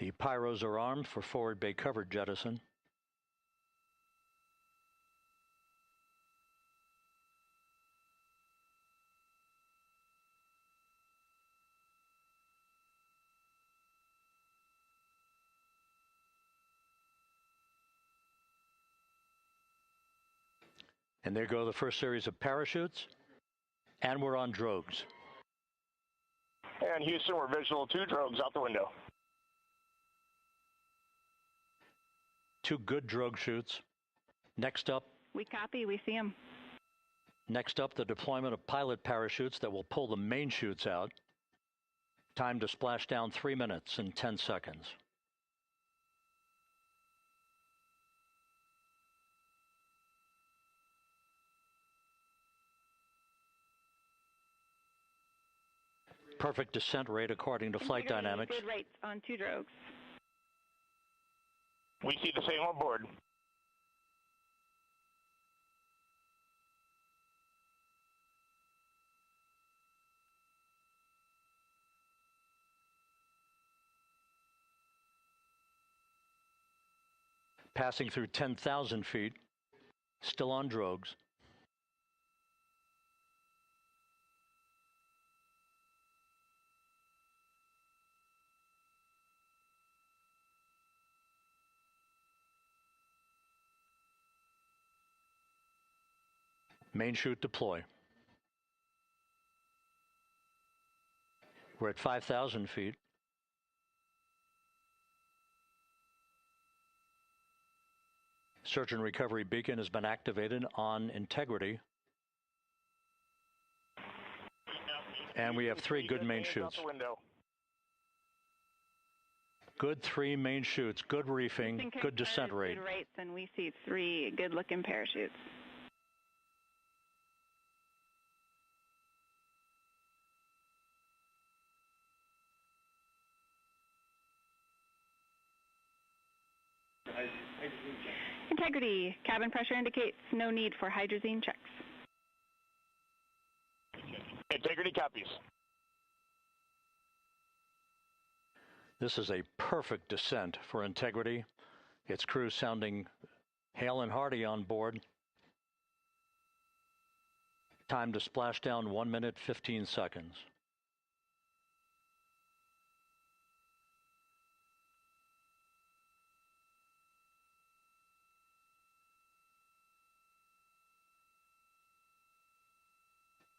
The pyros are armed for forward bay cover jettison. And there go the first series of parachutes. And we're on drogues. And Houston, we're visual 2 drogues out the window. 2 good drogue shoots. Next up. We copy, we see them. Next up, the deployment of pilot parachutes that will pull the main chutes out. Time to splash down 3 minutes and 10 seconds. Perfect descent rate according to flight dynamics. Good rates on 2 drogues. We see the same on board. Passing through 10,000 feet, still on drogues. Main chute deploy. We're at 5,000 feet. Search and recovery beacon has been activated on integrity. And we have 3 good main chutes. Good 3 main chutes, good reefing, good descent rate. Good rates, and we see 3 good-looking parachutes. Integrity. Cabin pressure indicates no need for hydrazine checks. Integrity copies. This is a perfect descent for integrity. Its crew sounding hale and hearty on board. Time to splash down 1 minute, 15 seconds.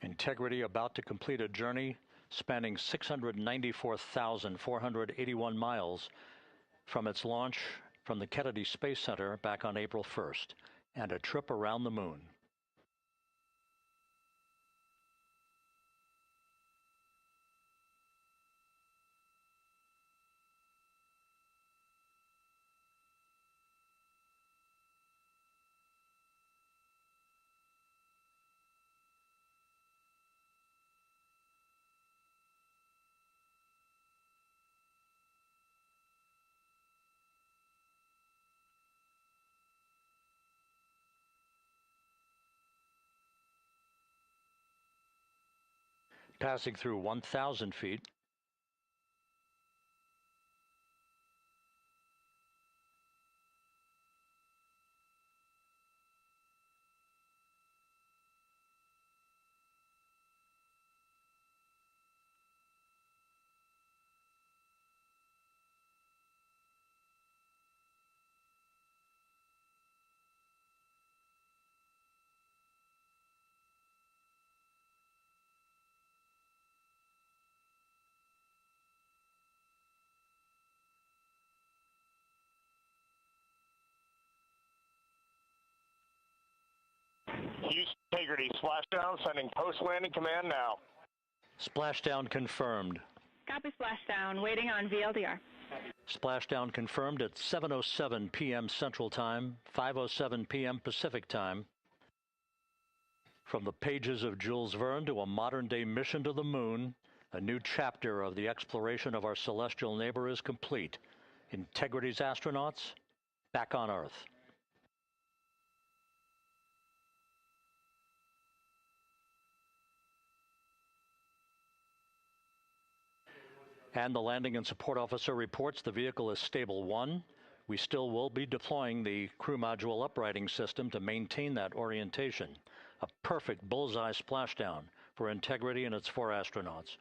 Integrity about to complete a journey spanning 694,481 miles from its launch from the Kennedy Space Center back on April 1st, and a trip around the moon. Passing through 1,000 feet. Houston Integrity, splashdown, sending post-landing command now. Splashdown confirmed. Copy splashdown, waiting on VLDR. Splashdown confirmed at 7:07 p.m. Central Time, 5:07 p.m. Pacific Time. From the pages of Jules Verne to a modern-day mission to the moon, a new chapter of the exploration of our celestial neighbor is complete. Integrity's astronauts back on Earth. And the landing and support officer reports the vehicle is stable 1. We still will be deploying the crew module uprighting system to maintain that orientation. A perfect bullseye splashdown for Integrity and its 4 astronauts.